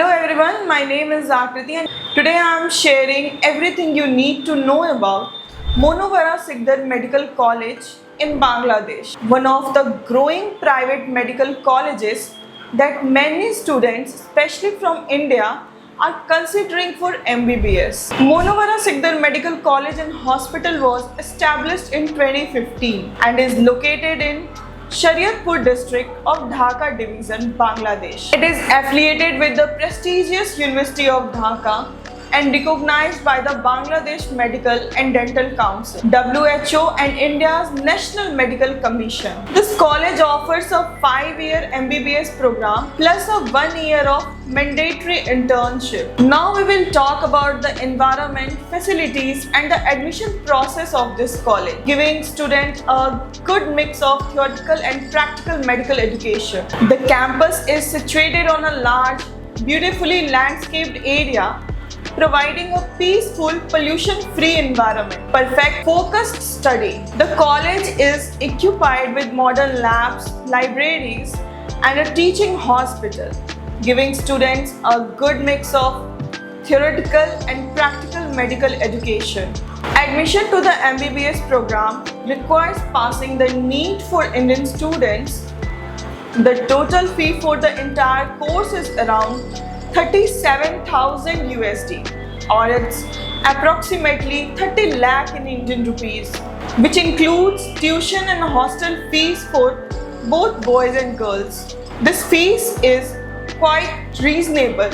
Hello everyone, my name is Akriti and today I am sharing everything you need to know about Monowara Sikdar Medical College in Bangladesh, one of the growing private medical colleges that many students, especially from India, are considering for MBBS. Monowara Sikdar Medical College and Hospital was established in 2015 and is located in Shariatpur district of Dhaka division, Bangladesh. It is affiliated with the prestigious University of Dhaka and recognized by the Bangladesh Medical and Dental Council, WHO and India's National Medical Commission. This college offers a 5-year MBBS program plus a 1 year of mandatory internship. Now we will talk about the environment, facilities and the admission process of this college, giving students a good mix of theoretical and practical medical education. The campus is situated on a large, beautifully landscaped area providing a peaceful, pollution-free environment. Perfect focused study. The college is equipped with modern labs, libraries, and a teaching hospital, giving students a good mix of theoretical and practical medical education. Admission to the MBBS program requires passing the NEET for Indian students. The total fee for the entire course is around 37,000 USD, or it's approximately 30 lakh in Indian rupees, which includes tuition and hostel fees for both boys and girls. This fees is quite reasonable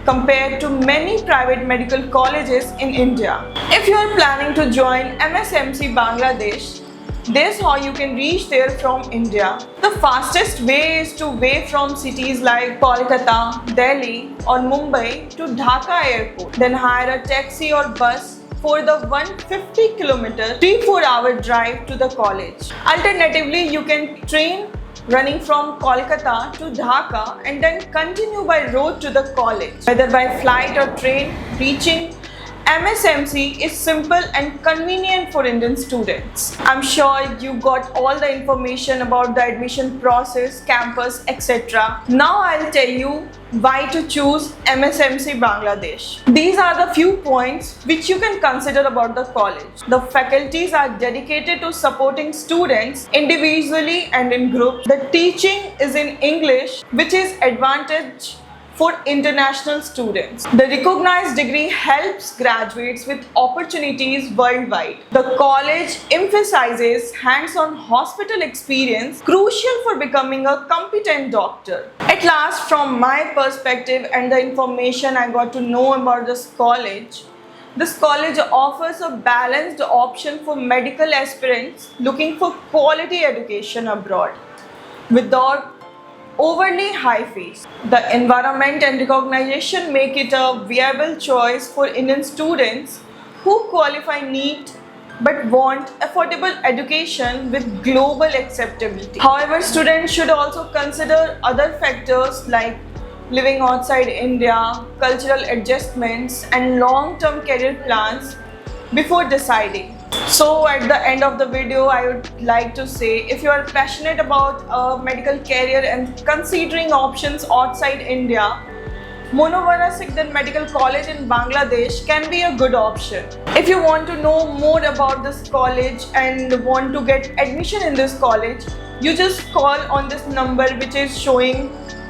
compared to many private medical colleges in India. If you are planning to join MSMC Bangladesh, this is how you can reach there from India. The fastest way is to way from cities like Kolkata, Delhi or Mumbai to Dhaka airport. Then hire a taxi or bus for the 150 km 3-4 hour drive to the college. Alternatively, you can train running from Kolkata to Dhaka and then continue by road to the college. Whether by flight or train, reaching MSMC is simple and convenient for Indian students. I'm sure you got all the information about the admission process, campus, etc. Now I'll tell you why to choose MSMC Bangladesh. These are the few points which you can consider about the college. The faculties are dedicated to supporting students individually and in groups. The teaching is in English, which is advantage for international students. The recognized degree helps graduates with opportunities worldwide. The college emphasizes hands-on hospital experience, crucial for becoming a competent doctor. At last, from my perspective and the information I got to know about this college offers a balanced option for medical aspirants looking for quality education abroad without overly high fees. The environment and recognition make it a viable choice for Indian students who qualify NEET but want affordable education with global acceptability. However, students should also consider other factors like living outside India, cultural adjustments, and long-term career plans before deciding. So at the end of the video, I would like to say, if you are passionate about a medical career and considering options outside India, Monowara Sikdar Medical College in Bangladesh can be a good option. If you want to know more about this college and want to get admission in this college, you just call on this number which is showing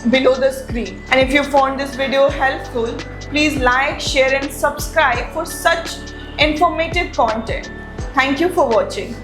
below the screen. And if you found this video helpful, please like, share and subscribe for such informative content. Thank you for watching.